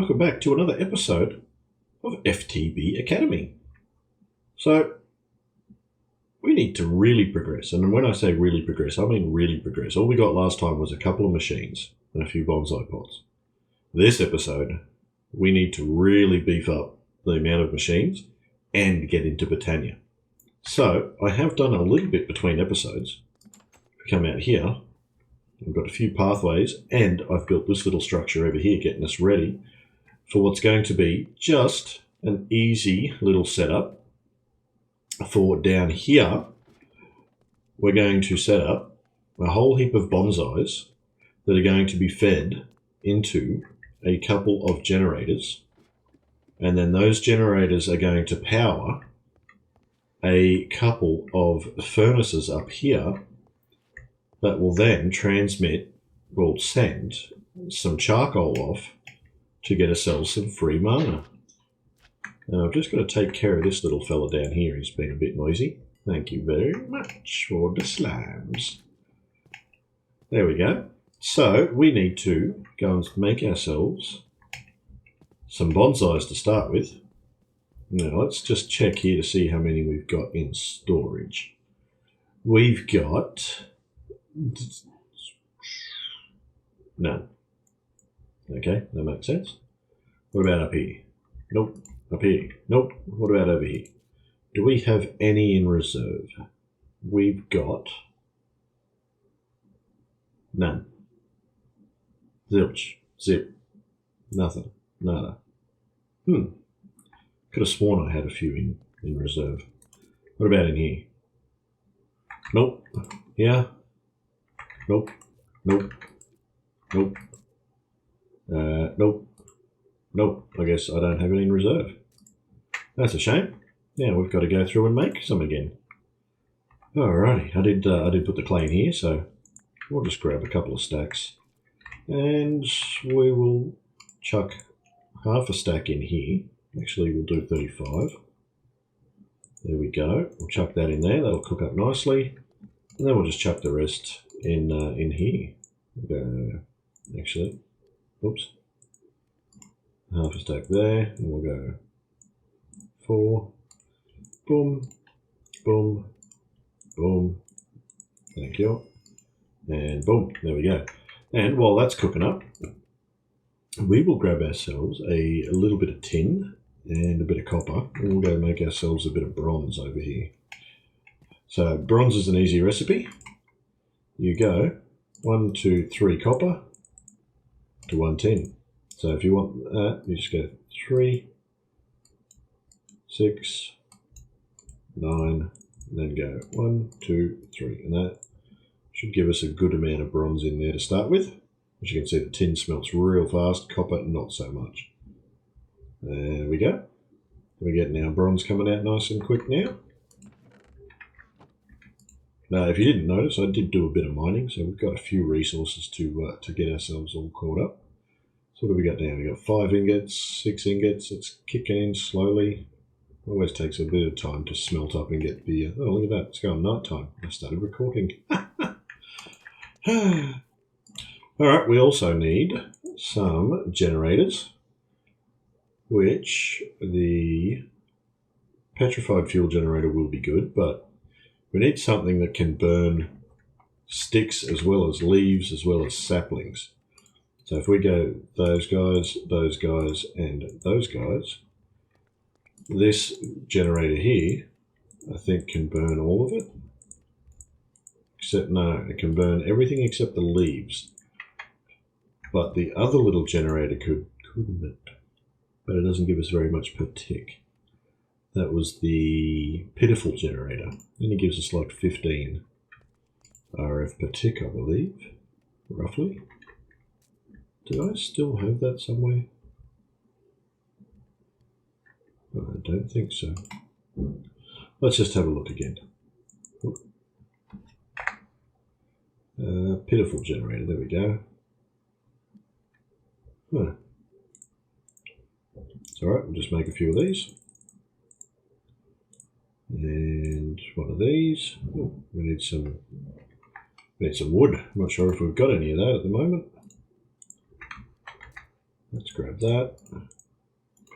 welcome back to another episode of FTB Academy. So, we need to really progress, and when I say really progress, I mean really progress. All we got last time was a couple of machines and a few bonsai pots. This episode, we need to really beef up the amount of machines and get into Botania. So, I have done a little bit between episodes. We come out here, I've got a few pathways, and I've built this little structure over here getting us ready for what's going to be just an easy little setup for down here. We're going to set up a whole heap of bonsais that are going to be fed into a couple of generators, and then those generators are going to power a couple of furnaces up here that will then send some charcoal off to get ourselves some free mana. Now I've just got to take care of this little fella down here. He's been a bit noisy. Thank you very much for the slimes. There we go. So we need to go and make ourselves some bonsais to start with. Now let's just check here to see how many we've got in storage. We've got none. Okay, that makes sense. What about up here? Nope. Up here? Nope. What about over here? Do we have any in reserve? We've got none. Zilch. Zip. Nothing. Nada. Could have sworn I had a few in reserve. What about in here? Nope. Yeah. Nope. Nope. Nope. Nope. Nope. I guess I don't have any in reserve. That's a shame. Now we've got to go through and make some again. Alrighty. I did put the clay in here, so we'll just grab a couple of stacks, and we will chuck half a stack in here. Actually, we'll do 35. There we go. We'll chuck that in there. That'll cook up nicely, and then we'll just chuck the rest in here. Actually, oops. Half a stack there, and we'll go 4. Boom, boom, boom. Thank you. And boom, there we go. And while that's cooking up, we will grab ourselves a little bit of tin and a bit of copper, and we'll go make ourselves a bit of bronze over here. So bronze is an easy recipe. You go 1, 2, 3 copper to 1 tin. So if you want that, you just go 3, 6, 9, and then go 1, 2, 3, and that should give us a good amount of bronze in there to start with. As you can see, the tin smelts real fast, copper not so much. There we go. We're getting our bronze coming out nice and quick now. Now, if you didn't notice, I did do a bit of mining, so we've got a few resources to get ourselves all caught up. So what do we got now? We've got 5 ingots, 6 ingots. It's kicking in slowly. Always takes a bit of time to smelt up and get the... oh, look at that. It's going night time. I started recording. Alright, we also need some generators, which the petrified fuel generator will be good, but we need something that can burn sticks as well as leaves as well as saplings. So if we go those guys, and those guys, this generator here, I think can burn all of it. Except no, it can burn everything except the leaves. But the other little generator couldn't, but it doesn't give us very much per tick. That was the pitiful generator. Then it gives us like 15 RF per tick, I believe, roughly. Did I still have that somewhere? I don't think so. Let's just have a look again. Pitiful generator, there we go. Huh. It's alright, we'll just make a few of these. And one of these. Oh, we need some wood. I'm not sure if we've got any of that at the moment. Let's grab that.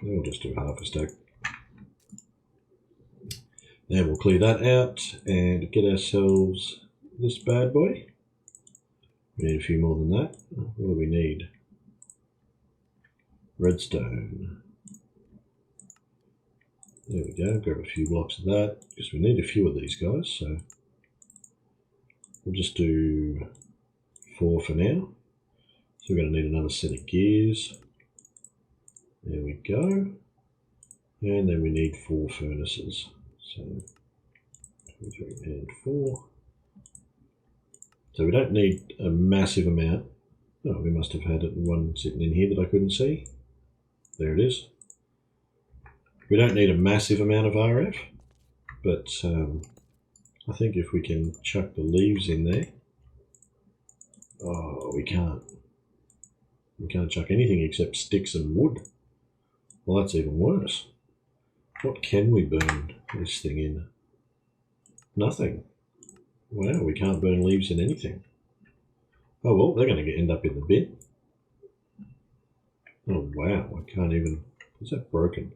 We'll just do half a stack. And we'll clear that out and get ourselves this bad boy. We need a few more than that. What do we need? Redstone. There we go. Grab a few blocks of that because we need a few of these guys. So we'll just do 4 for now. So we're going to need another set of gears. There we go. And then we need 4 furnaces. So 2, 3, and 4. So we don't need a massive amount. Oh, we must have had one sitting in here that I couldn't see. There it is. We don't need a massive amount of RF, but I think if we can chuck the leaves in there. Oh, we can't. We can't chuck anything except sticks and wood. Well, that's even worse. What can we burn this thing in? Nothing. Wow, we can't burn leaves in anything. Oh well, they're going to end up in the bin. Oh wow, I can't even... Is that broken?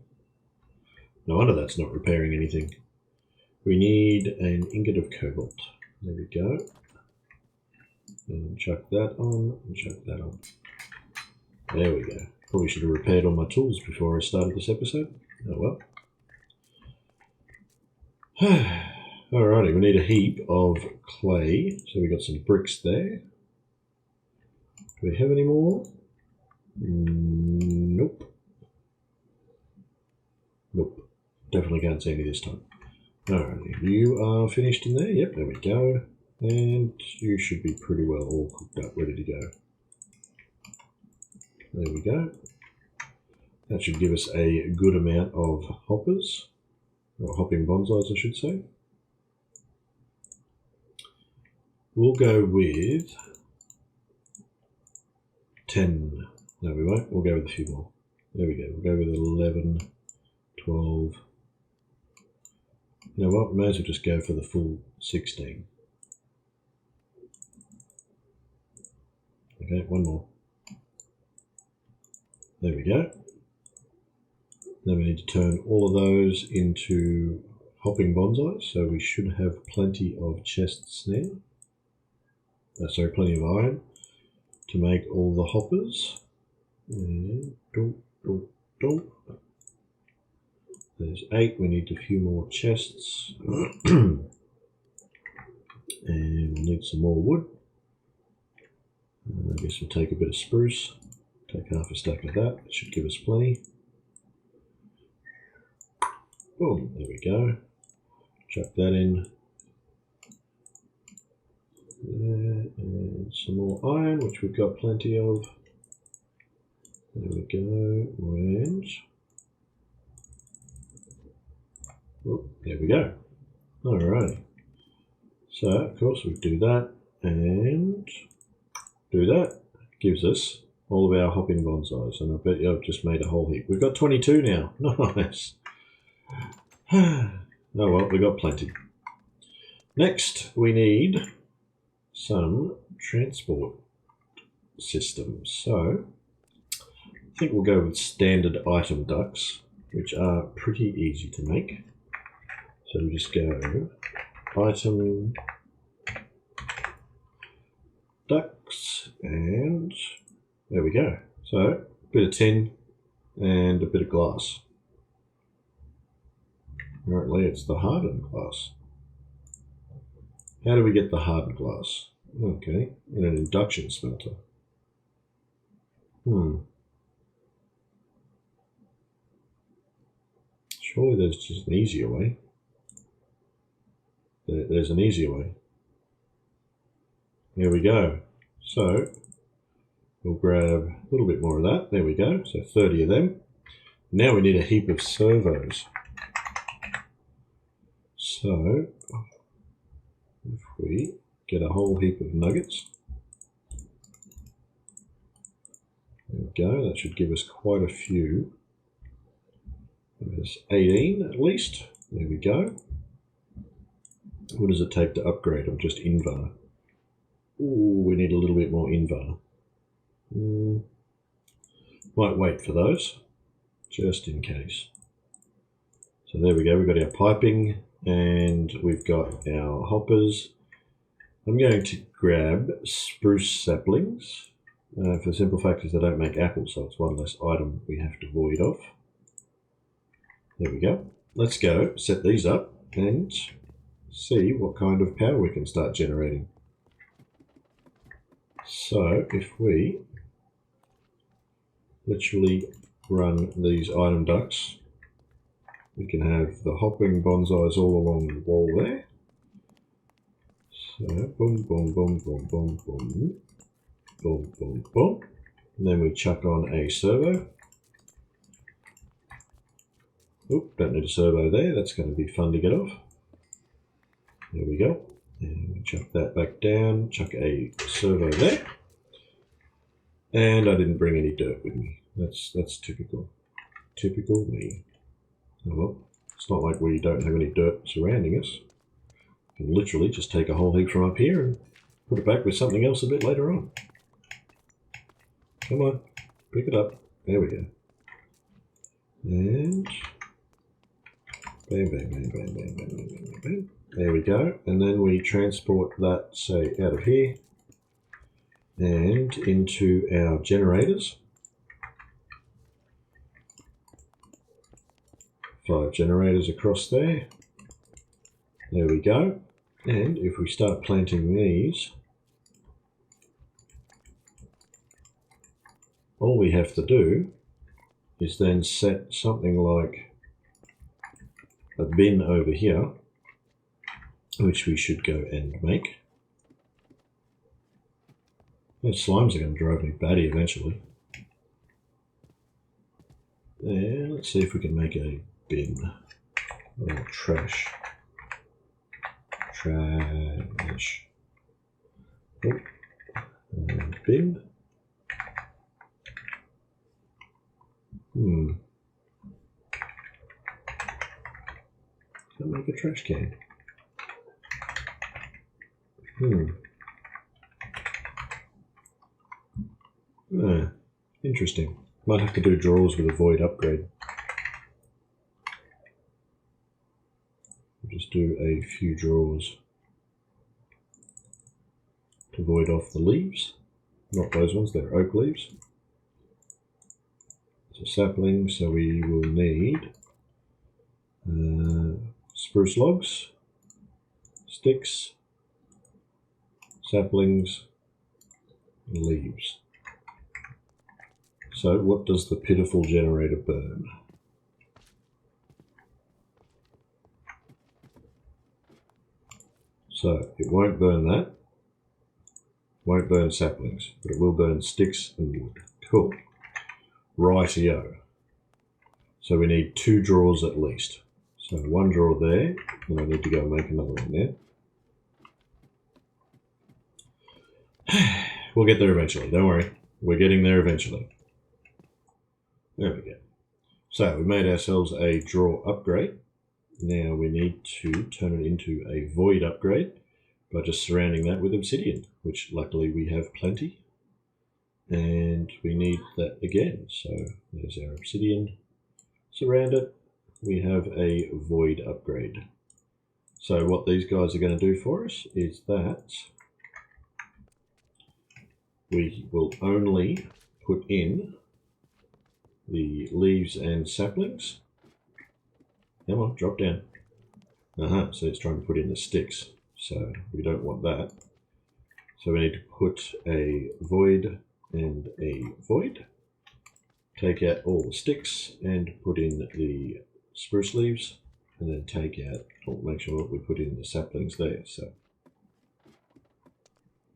No wonder that's not repairing anything. We need an ingot of cobalt. There we go. And chuck that on, and chuck that on. There we go. Probably should have repaired all my tools before I started this episode. Oh well. Alrighty, we need a heap of clay. So we got some bricks there. Do we have any more? Nope. Nope. Definitely can't see any this time. Alrighty, you are finished in there. Yep, there we go. And you should be pretty well all cooked up, ready to go. There we go. That should give us a good amount of hoppers, or hopping bonsais, I should say. We'll go with 10. No, we won't. We'll go with a few more. There we go. We'll go with 11, 12. You know what? We may as well just go for the full 16. Okay, one more. There we go. Then we need to turn all of those into hopping bonsai, so we should have plenty of chests now. Sorry, plenty of iron to make all the hoppers. And there's 8. We need a few more chests. And we'll need some more wood. I guess we'll take a bit of spruce. Take half a stack of that. That should give us plenty. Boom, there we go. Chuck that in. There, and some more iron, which we've got plenty of. There we go. And oh, there we go. Alrighty. So, of course, we do that and do that. Gives us all of our hopping bonsais, and I bet you I've just made a whole heap. We've got 22 now. Nice. Oh well, we've got plenty. Next, we need some transport systems. So, I think we'll go with standard item ducts, which are pretty easy to make. So we just go item ducts, and there we go. So a bit of tin and a bit of glass. Apparently it's the hardened glass. How do we get the hardened glass? Okay, in an induction smelter. Surely there's just an easier way. There's an easier way. There we go. So we'll grab a little bit more of that. There we go. So 30 of them. Now we need a heap of servos. So if we get a whole heap of nuggets. There we go. That should give us quite a few. There's 18 at least. There we go. What does it take to upgrade? Or just invar? Ooh, we need a little bit more invar. Might wait for those, just in case. So there we go, we've got our piping and we've got our hoppers. I'm going to grab spruce saplings. For the simple fact is they don't make apples, so it's one less item we have to void off. There we go. Let's go set these up and see what kind of power we can start generating. So if we literally run these item ducts, we can have the hopping bonsais all along the wall there. So boom, boom, boom, boom, boom, boom, boom, boom, boom. And then we chuck on a servo. Oop, don't need a servo there. That's going to be fun to get off. There we go. And we chuck that back down, chuck a servo there. And I didn't bring any dirt with me. That's typical. Typical me. Oh, well, it's not like we don't have any dirt surrounding us. We can literally just take a whole heap from up here and put it back with something else a bit later on. Come on, pick it up. There we go. And bam, bam, bam, bam, bam, bam, bam, bam, bam. There we go. And then we transport that, say, out of here and into our generators. 5 generators across there. There we go. And if we start planting these, all we have to do is then set something like a bin over here, which we should go and make. Those slimes are going to drive me batty eventually. And let's see if we can make a bin. Oh, trash. Trash. Oh. And bin. Can't make a trash can. Interesting. Might have to do drawers with a void upgrade. Just do a few drawers to void off the leaves. Not those ones, they're oak leaves. It's a sapling, so we will need spruce logs, sticks, saplings, and leaves. So what does the pitiful generator burn? So it won't burn that, won't burn saplings, but it will burn sticks and wood. Cool. Rightio. So we need 2 drawers at least. So 1 drawer there, and I need to go and make another one there. We'll get there eventually, don't worry. We're getting there eventually. There we go. So we made ourselves a drawer upgrade. Now we need to turn it into a void upgrade by just surrounding that with obsidian, which luckily we have plenty. And we need that again. So there's our obsidian. Surround it. We have a void upgrade. So what these guys are going to do for us is that we will only put in the leaves and saplings. Come on, drop down. So it's trying to put in the sticks. So we don't want that. So we need to put a void and a void. Take out all the sticks and put in the spruce leaves, and then take out, or make sure that we put in the saplings there. So,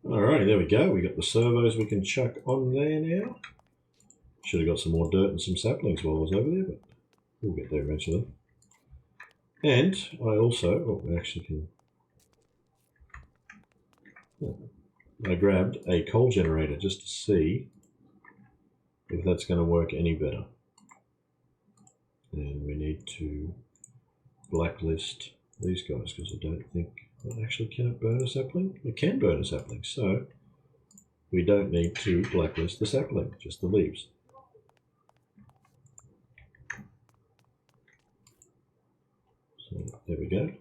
alrighty, there we go. We got the servos we can chuck on there now. Should have got some more dirt and some saplings while I was over there, but we'll get there eventually. And I also, we actually can. I grabbed a coal generator just to see if that's going to work any better. And we need to blacklist these guys because I don't think, actually, can it burn a sapling? It can burn a sapling, so we don't need to blacklist the sapling, just the leaves. So there we go.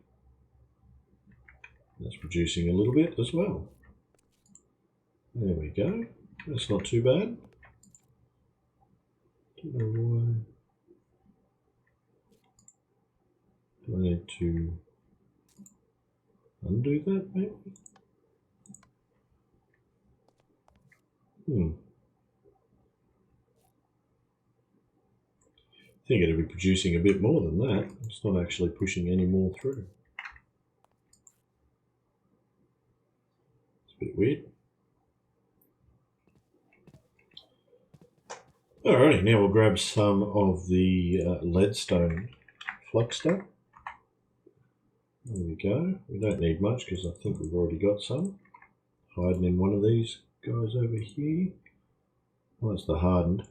That's producing a little bit as well. There we go. That's not too bad. Don't know why. Do I need to undo that maybe? I think it'll be producing a bit more than that. It's not actually pushing any more through. It's a bit weird. Alrighty, now we'll grab some of the leadstone flux stuff. There we go. We don't need much because I think we've already got some. Hiding in one of these guys over here. Oh, that's the hardened.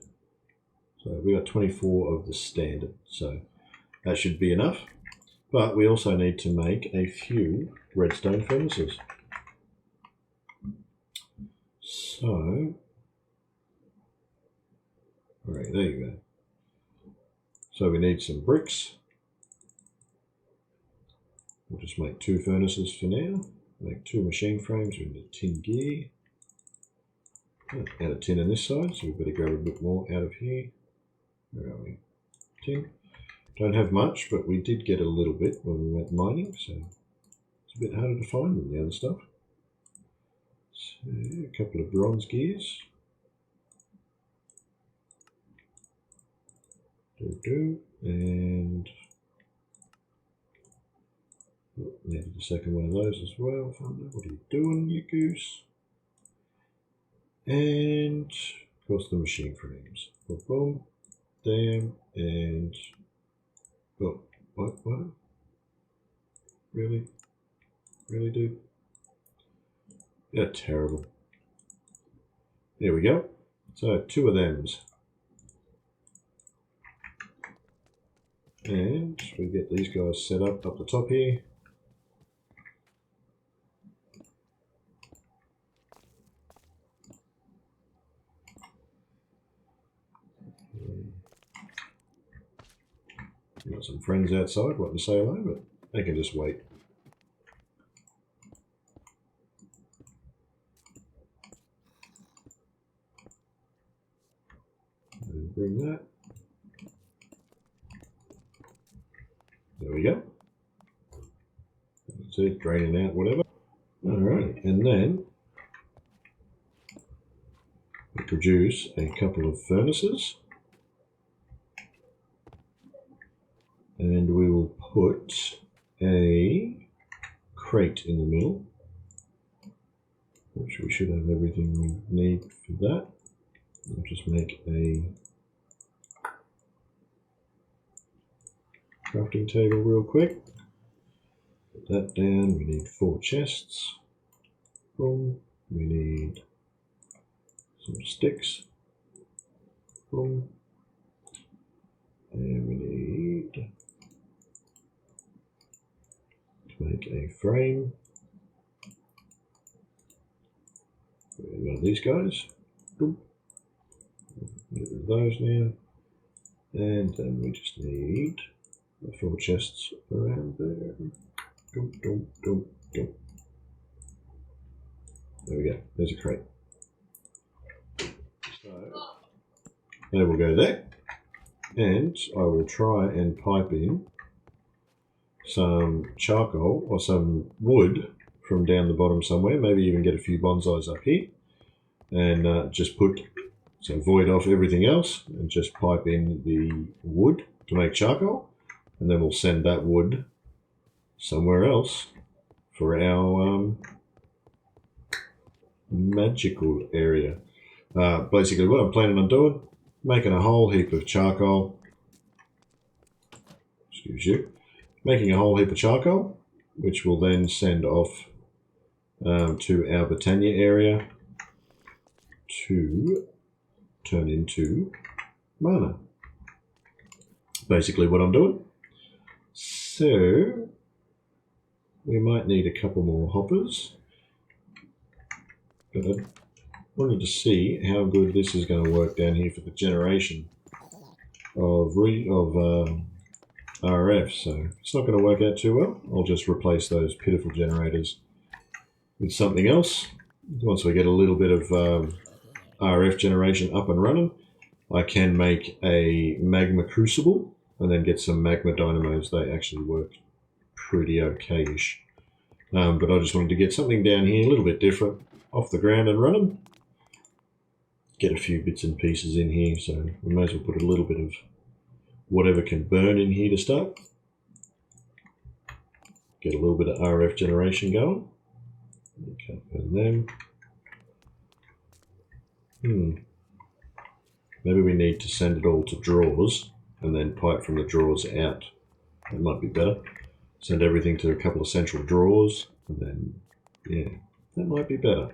So we got 24 of the standard, so that should be enough. But we also need to make a few redstone furnaces. So, alright, there you go. So we need some bricks. We'll just make 2 furnaces for now. Make 2 machine frames. We need tin gear. Add a tin on this side, so we better grab a bit more out of here. Where are we? Tin. Don't have much, but we did get a little bit when we went mining, so it's a bit harder to find than the other stuff. So a couple of bronze gears. And needed the second one of those as well. What are you doing, you goose? And of course the machine frames. Boom, boom, damn, and oh, what? Really, dude? They're terrible. There we go. So 2 of them's. And we get these guys set up the top here. Got some friends outside wanting to say hello, but they can just wait. And bring that. There we go. That's it, draining out whatever. Alright, and then we produce a couple of furnaces. And we will put a crate in the middle, which we should have everything we need for that. I'll just make a crafting table real quick. Put that down. We need 4 chests. Boom. We need some sticks. Boom. And we need to make a frame. One of these guys. Boom. Get rid of those now. And then we just need the 4 chests around there. Dum, dum, dum, dum. There we go. There's a crate. So they will go there. And I will try and pipe in some charcoal or some wood from down the bottom somewhere. Maybe even get a few bonsais up here. And just void off everything else and just pipe in the wood to make charcoal. And then we'll send that wood somewhere else for our magical area. Basically what I'm planning on doing, making a whole heap of charcoal. Excuse you. Making a whole heap of charcoal, which will then send off to our Britannia area to turn into mana. Basically what I'm doing. So we might need a couple more hoppers, but I wanted to see how good this is going to work down here for the generation of RF, so it's not going to work out too well. I'll just replace those pitiful generators with something else. Once we get a little bit of RF generation up and running, I can make a magma crucible and then get some magma dynamos. They actually work pretty okay-ish. But I just wanted to get something down here a little bit different, off the ground and running. Get a few bits and pieces in here, so we may as well put a little bit of whatever can burn in here to start. Get a little bit of RF generation going. Okay, and then maybe we need to send it all to drawers and then pipe from the drawers out. That might be better. Send everything to a couple of central drawers, and then, yeah, that might be better.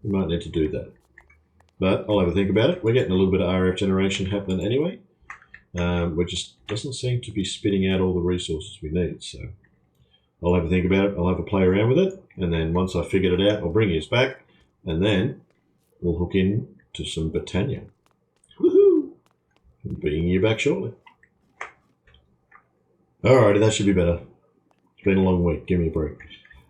We might need to do that. But I'll have a think about it. We're getting a little bit of RF generation happening anyway. It just doesn't seem to be spitting out all the resources we need, so I'll have a think about it. I'll have a play around with it, and then once I've figured it out, I'll bring you back, and then we'll hook in to some Britannia. Woohoo! Bringing you back shortly. Alrighty, that should be better. It's been a long week. Give me a break.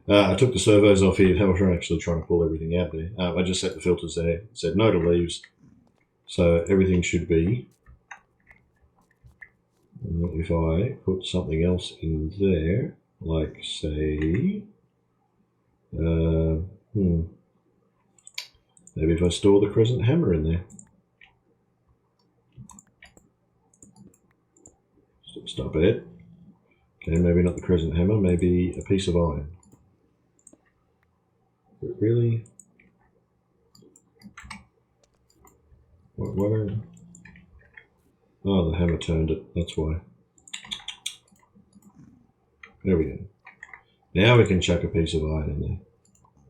I took the servos off here. We're actually trying to pull everything out there. I just set the filters there. It said no to leaves. So everything should be. If I put something else in there, like say, maybe if I store the crescent hammer in there. Stop it. Okay, maybe not the crescent hammer, maybe a piece of iron. But really? What oh, the hammer turned it, that's why. There we go. Now we can chuck a piece of iron in there.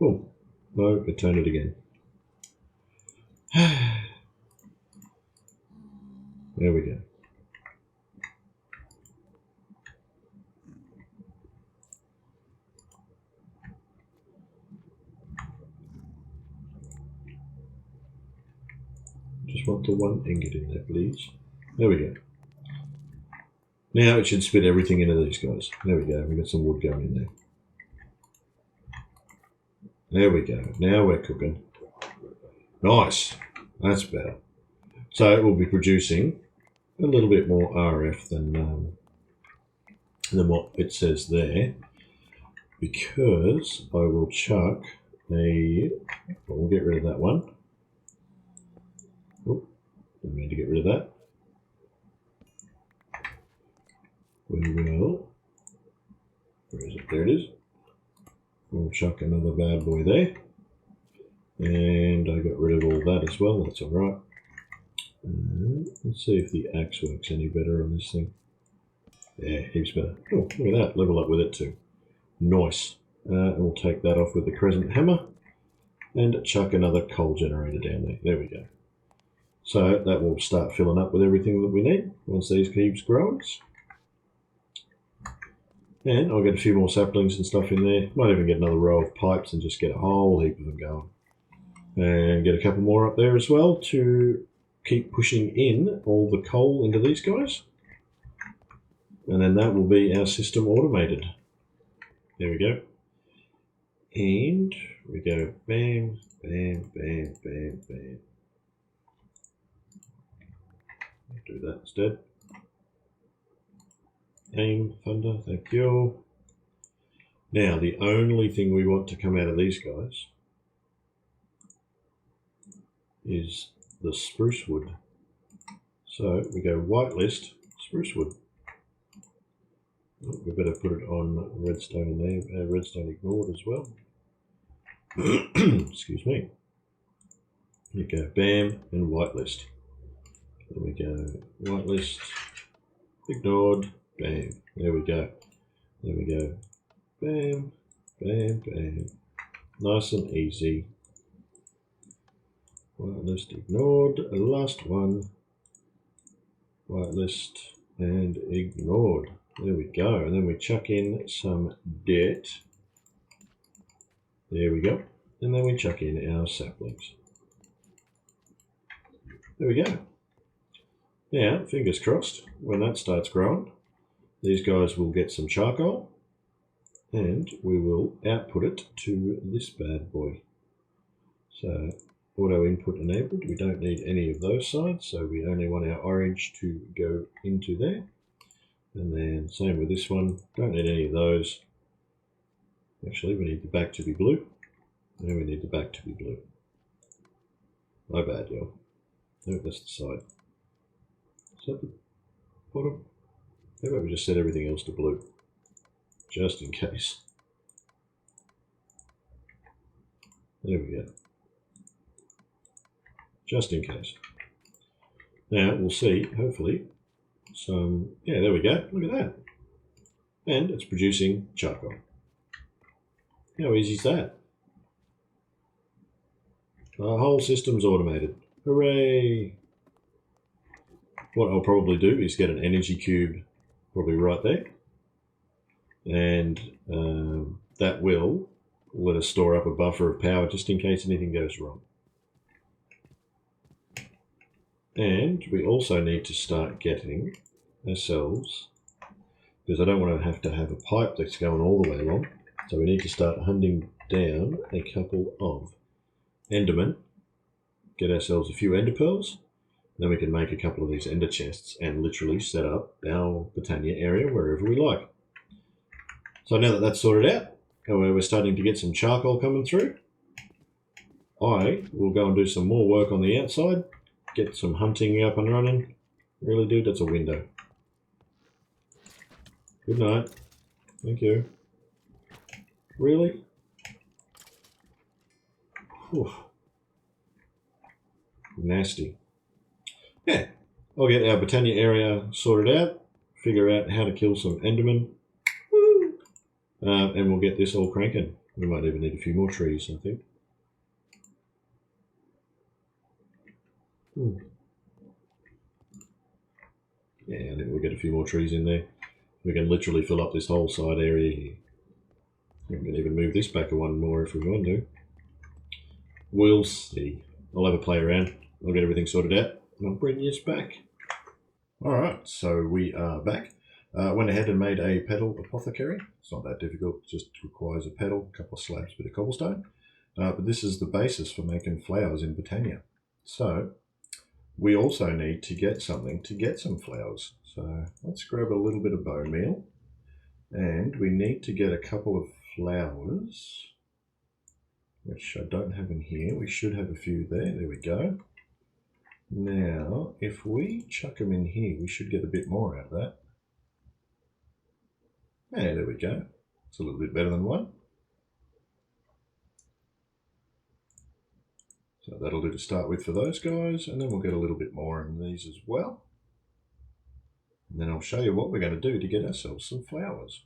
Oh, no, it turned it again. There we go. Just want the one ingot in there, please. There we go. Now it should spit everything into these guys. There we go. We've got some wood going in there. There we go. Now we're cooking. Nice. That's better. So it will be producing a little bit more RF than what it says there, because I will chuck a. We'll get rid of that one. Oh, didn't mean to get rid of that. We will. Where is it? There it is. We'll chuck another bad boy there. And I got rid of all that as well. That's alright. Let's see if the axe works any better on this thing. Yeah, heaps better. Oh, look at that. Level up with it too. Nice. And we'll take that off with the crescent hammer. And chuck another coal generator down there. There we go. So that will start filling up with everything that we need once these keeps growing. And I'll get a few more saplings and stuff in there. Might even get another row of pipes and just get a whole heap of them going. And get a couple more up there as well to keep pushing in all the coal into these guys. And then that will be our system automated. There we go. And we go bam, bam, bam, bam, bam. Do that instead. Aim, thunder, thank you. Now, the only thing we want to come out of these guys is the spruce wood. So we go whitelist, spruce wood. We better put it on redstone there, redstone ignored as well. Excuse me. You go bam and whitelist. There we go, whitelist, ignored, bam. There we go. There we go. Bam, bam, bam. Nice and easy. Whitelist ignored. Last one. Whitelist and ignored. There we go. And then we chuck in some dirt. There we go. And then we chuck in our saplings. There we go. Now, fingers crossed, when that starts growing, these guys will get some charcoal, and we will output it to this bad boy. So auto input enabled, we don't need any of those sides, so we only want our orange to go into there. And then same with this one, don't need any of those. Actually, we need the back to be blue, and we need the back to be blue. My bad, y'all. No, that's the side. Is that the bottom? How about we just set everything else to blue, just in case. There we go. Just in case. Now we'll see, hopefully, some, yeah, there we go, look at that. And it's producing charcoal. How easy is that? Our whole system's automated. Hooray! What I'll probably do is get an energy cube probably right there. And that will let us store up a buffer of power just in case anything goes wrong. And we also need to start getting ourselves, because I don't want to have a pipe that's going all the way along, so we need to start hunting down a couple of endermen, get ourselves a few ender pearls, then we can make a couple of these ender chests and literally set up our Britannia area wherever we like. So now that that's sorted out, and we're starting to get some charcoal coming through, I will go and do some more work on the outside, get some hunting up and running. Really, dude, that's a window. Good night. Thank you. Really? Whew. Nasty. Yeah, I'll get our Britannia area sorted out, figure out how to kill some endermen, and we'll get this all cranking. We might even need a few more trees, I think. Yeah, I think we'll get a few more trees in there. We can literally fill up this whole side area here. We can even move this back one more if we want to. We'll see. I'll have a play around. I'll get everything sorted out and I'll bring you back. Alright, so we are back. Went ahead and made a pedal apothecary. It's not that difficult, it just requires a pedal, a couple of slabs, a bit of cobblestone. But this is the basis for making flowers in Britannia. So we also need to get something to get some flowers. So let's grab a little bit of bone meal. And we need to get a couple of flowers, which I don't have in here. We should have a few there. There we go. Now, if we chuck them in here, we should get a bit more out of that. Yeah, there we go. It's a little bit better than one. So that'll do to start with for those guys, and then we'll get a little bit more in these as well. And then I'll show you what we're going to do to get ourselves some flowers.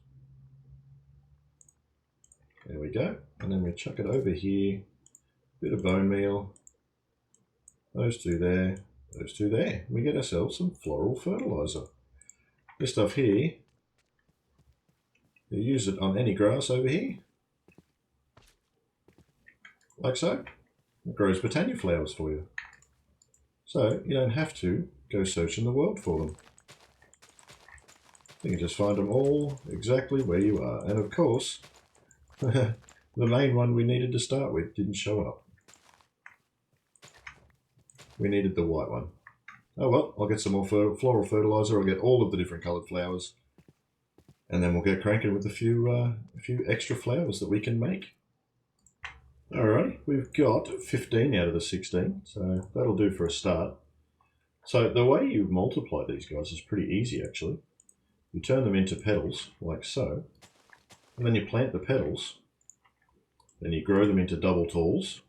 There we go. And then we chuck it over here. Bit of bone meal. Those two there. Those two there. We get ourselves some floral fertilizer. This stuff here, you use it on any grass over here. Like so. It grows Britannia flowers for you. So you don't have to go searching the world for them. You can just find them all exactly where you are. And of course, the main one we needed to start with didn't show up. We needed the white one. Oh well, I'll get some more floral fertilizer. I'll get all of the different coloured flowers. And then we'll get cranking with a few extra flowers that we can make. Alrighty, we've got 15 out of the 16, so that'll do for a start. So the way you multiply these guys is pretty easy actually. You turn them into petals, like so, and then you plant the petals, then you grow them into double talls,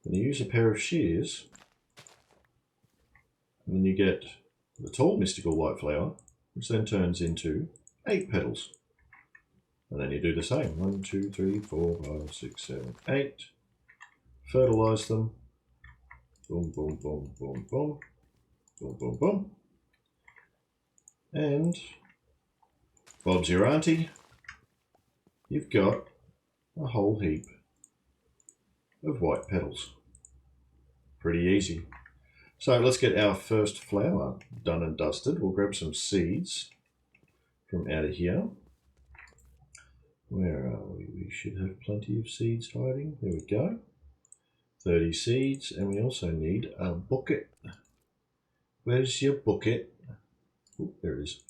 and you use a pair of shears, and then you get the tall mystical white flower, which then turns into 8 petals. And then you do the same. 1, 2, 3, 4, 5, 6, 7, 8. Fertilize them. Boom, boom, boom, boom, boom. Boom, boom, boom. And Bob's your auntie. You've got a whole heap of white petals. Pretty easy. So let's get our first flower done and dusted. We'll grab some seeds. from out of here. Where are we? We should have plenty of seeds hiding. There we go. 30 seeds, and we also need a bucket. Where's your bucket? Oh, there it is.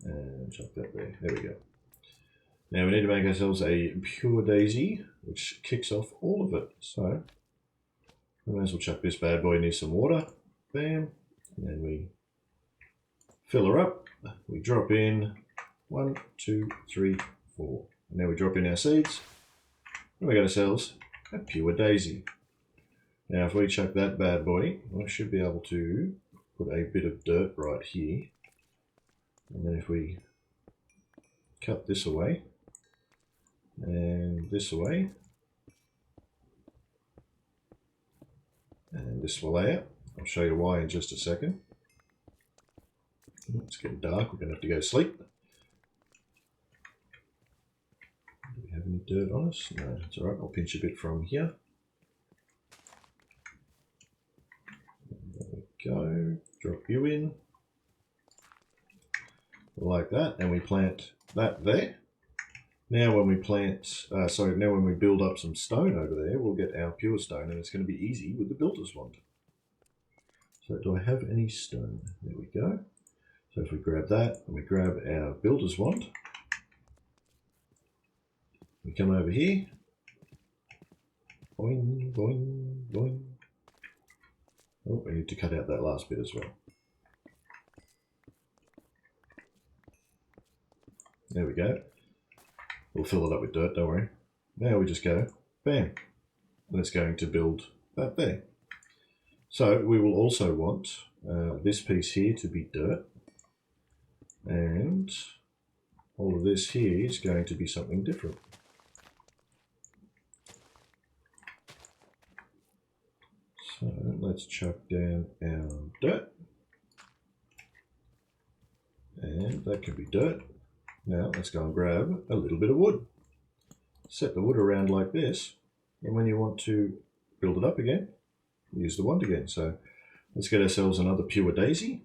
And chuck that there. There we go. Now we need to make ourselves a pure daisy, which kicks off all of it. So we may as well chuck this bad boy near some water. Bam. And then we fill her up. We drop in 1, 2, 3, 4. And now we drop in our seeds. And we got ourselves a pure daisy. Now if we chuck that bad boy, I should be able to put a bit of dirt right here. And then if we cut this away, and this away, and this will lay out. I'll show you why in just a second. It's getting dark, we're going to have to go to sleep. Do we have any dirt on us? No, it's alright, I'll pinch a bit from here. There we go, drop you in. Like that, and we plant that there. Now when we plant, now when we build up some stone over there, we'll get our pure stone, and it's going to be easy with the builder's wand. So do I have any stone? There we go. So if we grab that, and we grab our builder's wand, we come over here, boing, boing, boing. Oh, we need to cut out that last bit as well. There we go. We'll fill it up with dirt, don't worry. Now we just go, bam, and it's going to build that there. So we will also want this piece here to be dirt, and all of this here is going to be something different. So let's chuck down our dirt, and that can be dirt. Now let's go and grab a little bit of wood. Set the wood around like this, and when you want to build it up again, use the wand again. So let's get ourselves another pure daisy.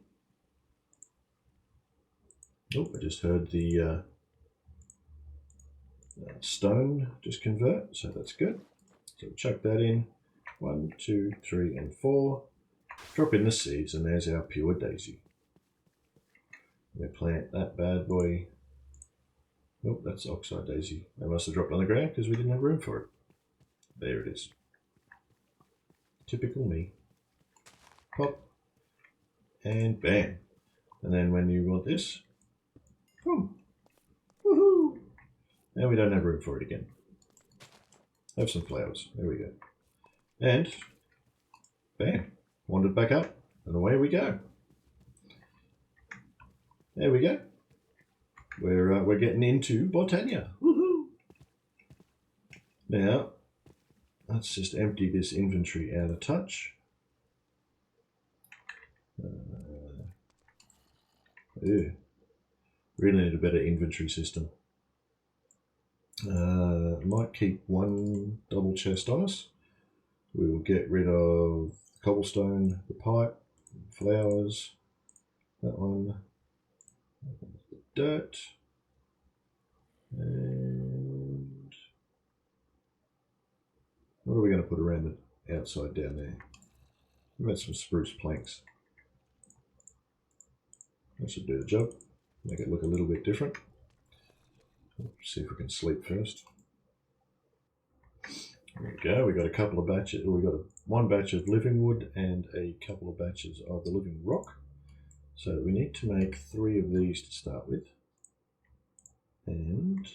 Oh, I just heard the stone just convert, so that's good. So chuck that in. 1, 2, 3, and 4. Drop in the seeds, and there's our pure daisy. We plant that bad boy. Oh, that's oxide daisy. They must have dropped on the ground because we didn't have room for it. There it is. Typical me. Pop. And bam. And then when you want this, boom. Woohoo! Now we don't have room for it again. Have some flowers. There we go. And bam. Wand it back up. And away we go. There we go. We're getting into Botania. Woohoo! Now, let's just empty this inventory out of touch. Really need a better inventory system. Might keep one double chest on us. We will get rid of the cobblestone, the pipe, flowers, that one. Dirt, and what are we going to put around the outside down there? We've got some spruce planks. That should do the job. Make it look a little bit different. Let's see if we can sleep first. There we go. We got a couple of batches. We got one batch of living wood and a couple of batches of the living rock. So we need to make 3 of these to start with. And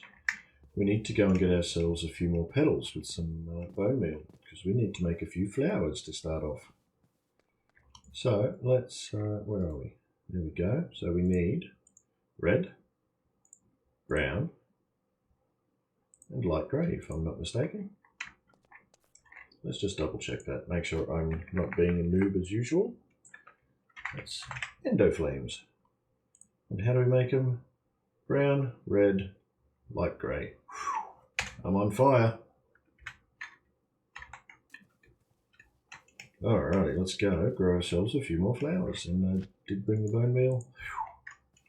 we need to go and get ourselves a few more petals with some bone meal, because we need to make a few flowers to start off. So let's, where are we? There we go. So we need red, brown, and light grey, if I'm not mistaken. Let's just double check that, make sure I'm not being a noob as usual. That's endo flames. And how do we make them? Brown, red, light grey. I'm on fire. Alrighty, let's go grow ourselves a few more flowers. And I did bring the bone meal.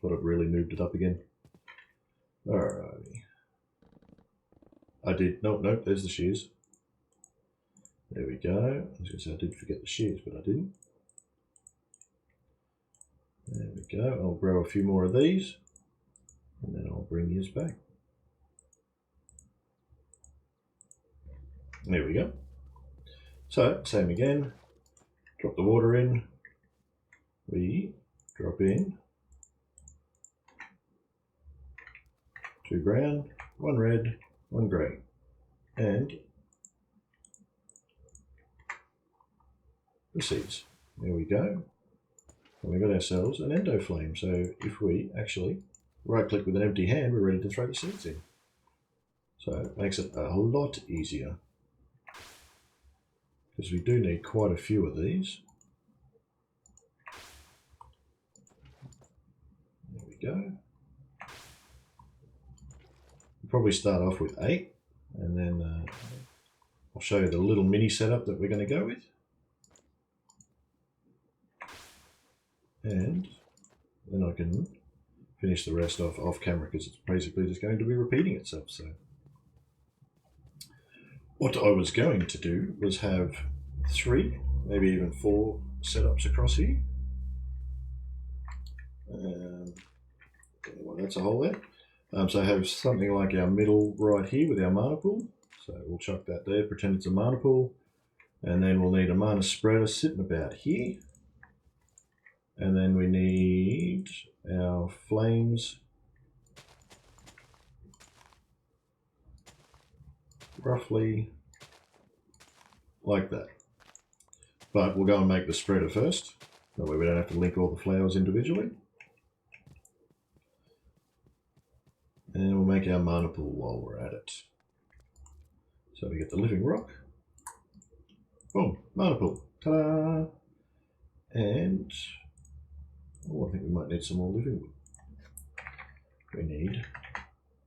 Thought I'd really moved it up again. Alrighty. I did, nope, there's the shears. There we go. I was going to say I did forget the shears, but I didn't. There we go. I'll grow a few more of these, and then I'll bring yours back. There we go. So, same again. Drop the water in. We drop in 2 brown, 1 red, 1 grey, and the seeds. There we go. And we got ourselves an endo flame. So if we actually right click with an empty hand, we're ready to throw the seeds in. So it makes it a lot easier, because we do need quite a few of these. There we go. We'll probably start off with 8, and then I'll show you the little mini setup that we're going to go with. And then I can finish the rest off camera, because it's basically just going to be repeating itself. So what I was going to do was have 3, maybe even 4 setups across here. Well, that's a hole there. So I have something like our middle right here with our mana pool. So we'll chuck that there, pretend it's a mana pool. And then we'll need a mana spreader sitting about here. And then we need our flames roughly like that. But we'll go and make the spreader first. That way we don't have to link all the flowers individually. And we'll make our mana pool while we're at it. So we get the living rock. Boom, mana pool. Ta-da! And oh, I think we might need some more living wood. We need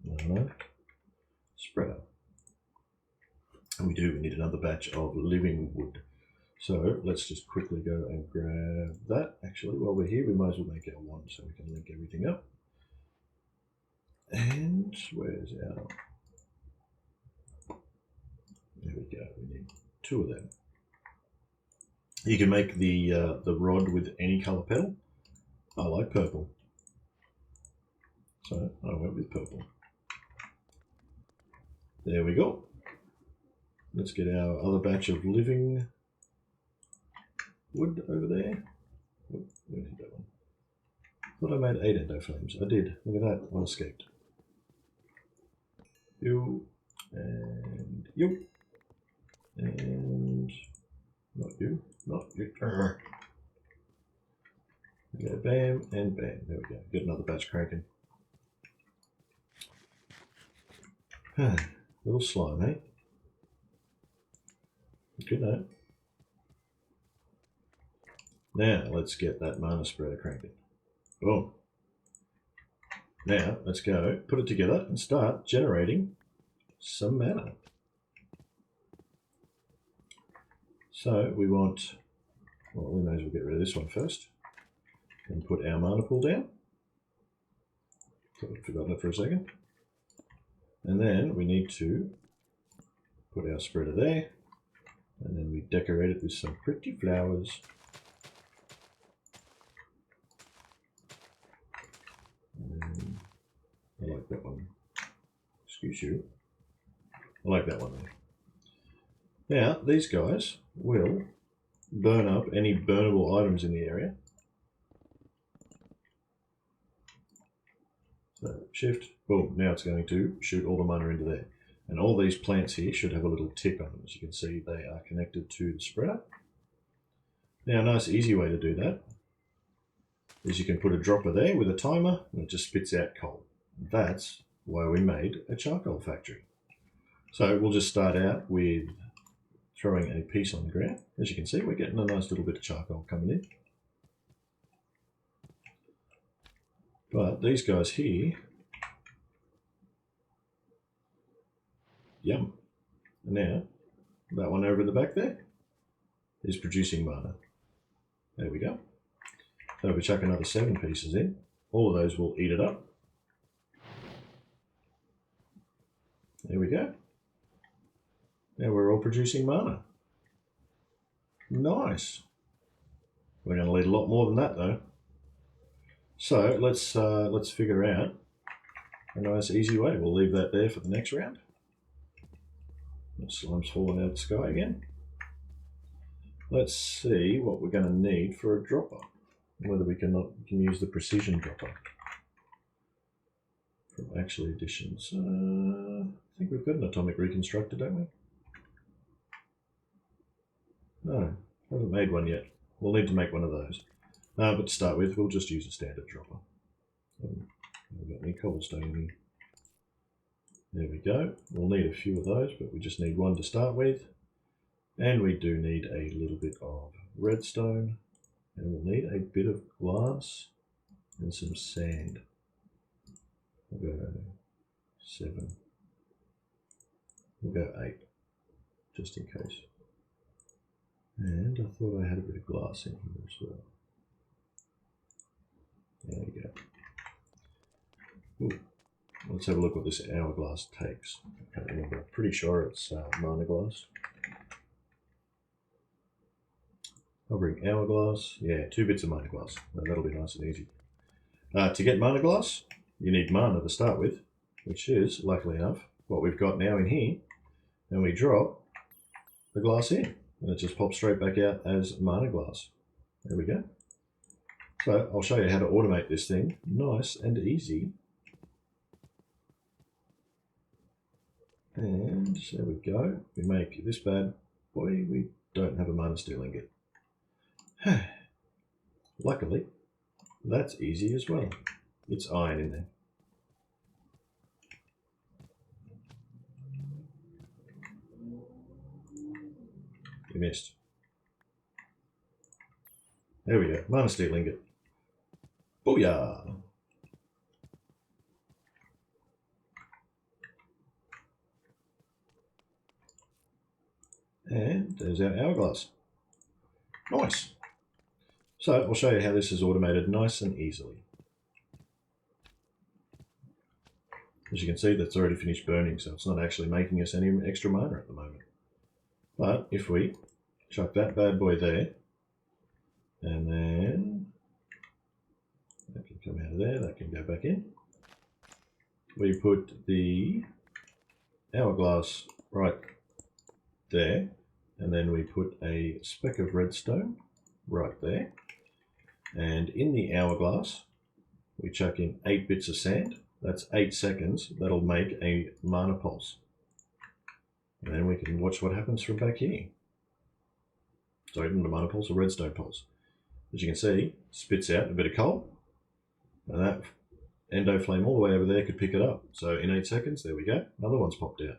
mana spreader. And we need another batch of living wood. So let's just quickly go and grab that. Actually, while we're here, we might as well make our one so we can link everything up. And where's our... There we go. We need 2 of them. You can make the rod with any color petal. I like purple, so I went with purple. There we go. Let's get our other batch of living wood over there. Oh, where did that one? Thought I made 8 endo flames. I did. Look at that. One escaped. You and you and not you, not you. Yeah, bam and bam. There we go. Get another batch cranking. Little slime, eh? Good night. Now let's get that mana spreader cranking. Boom. Now let's go put it together and start generating some mana. So we want, well, we may as well get rid of this one first. And put our mana pool down. So I've forgotten it for a second. And then we need to put our spreader there. And then we decorate it with some pretty flowers. And I like that one. Excuse you. I like that one there. Now, these guys will burn up any burnable items in the area. So shift, boom, now it's going to shoot all the mana into there. And all these plants here should have a little tick on them. As you can see, they are connected to the spreader. Now, a nice easy way to do that is you can put a dropper there with a timer and it just spits out coal. That's why we made a charcoal factory. So we'll just start out with throwing a piece on the ground. As you can see, we're getting a nice little bit of charcoal coming in. But these guys here, yum. Now, that one over in the back there is producing mana. There we go. So if we chuck another 7 pieces in, all of those will eat it up. There we go. Now we're all producing mana. Nice. We're going to need a lot more than that though. So let's figure out a nice easy way. We'll leave that there for the next round. That slime's falling out of the sky again. Let's see what we're going to need for a dropper. Whether we can use the precision dropper from Actually Editions. I think we've got an atomic reconstructor, don't we? No, haven't made one yet. We'll need to make one of those. But to start with, we'll just use a standard dropper. We've got any cobblestone in here. There we go. We'll need a few of those, but we just need one to start with. And we do need a little bit of redstone. And we'll need a bit of glass and some sand. We'll go 7. We'll go 8, just in case. And I thought I had a bit of glass in here as well. There we go. Ooh. Let's have a look what this hourglass takes. I can't remember. I'm pretty sure it's mana glass. I'll bring hourglass. Yeah, 2 bits of mana glass. That'll be nice and easy. To get mana glass, you need mana to start with, which is, luckily enough, what we've got now in here. And we drop the glass in, and it just pops straight back out as mana glass. There we go. So I'll show you how to automate this thing nice and easy. And there we go. We make this bad boy. We don't have a mana steel ingot. Luckily, that's easy as well. It's iron in there. We missed. There we go. Mana steel ingot. Booyah! And there's our hourglass. Nice. So I'll show you how this is automated nice and easily. As you can see, that's already finished burning, so it's not actually making us any extra mana at the moment. But if we chuck that bad boy there, and then that can come out of there, that can go back in. We put the hourglass right there, and then we put a speck of redstone right there. And in the hourglass, we chuck in 8 bits of sand. That's 8 seconds. That'll make a mana pulse. And then we can watch what happens from back here. Sorry, not a mana pulse, a redstone pulse. As you can see, spits out a bit of coal. And that endo flame all the way over there could pick it up. So in 8 seconds, there we go. Another one's popped out.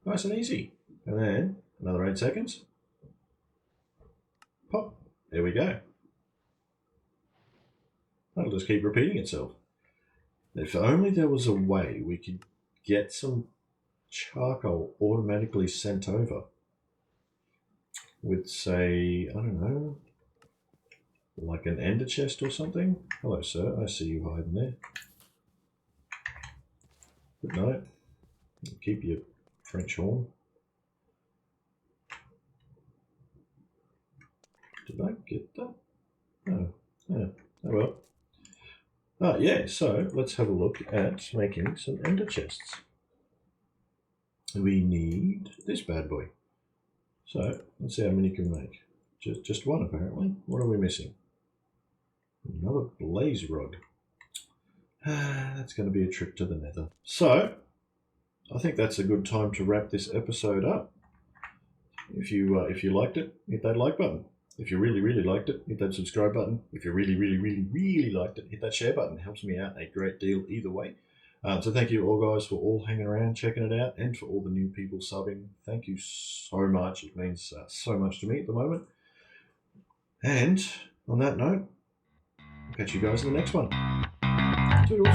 Nice and easy. And then another 8 seconds. Pop. There we go. That'll just keep repeating itself. If only there was a way we could get some charcoal automatically sent over with, say, I don't know, like an ender chest or something. Hello, sir. I see you hiding there. Good night. Keep your French horn. Did I get that? No. Yeah. Oh well. Yeah, so let's have a look at making some ender chests. We need this bad boy. So let's see how many can make. Just one apparently. What are we missing? Another blaze rod. That's going to be a trip to the nether. So I think that's a good time to wrap this episode up. If you liked it, hit that like button. If you really, really liked it, hit that subscribe button. If you really, really, really, really liked it, hit that share button. It helps me out a great deal either way. So thank you all guys for all hanging around, checking it out, and for all the new people subbing. Thank you so much. It means so much to me at the moment. And on that note, I'll catch you guys in the next one. Toodles.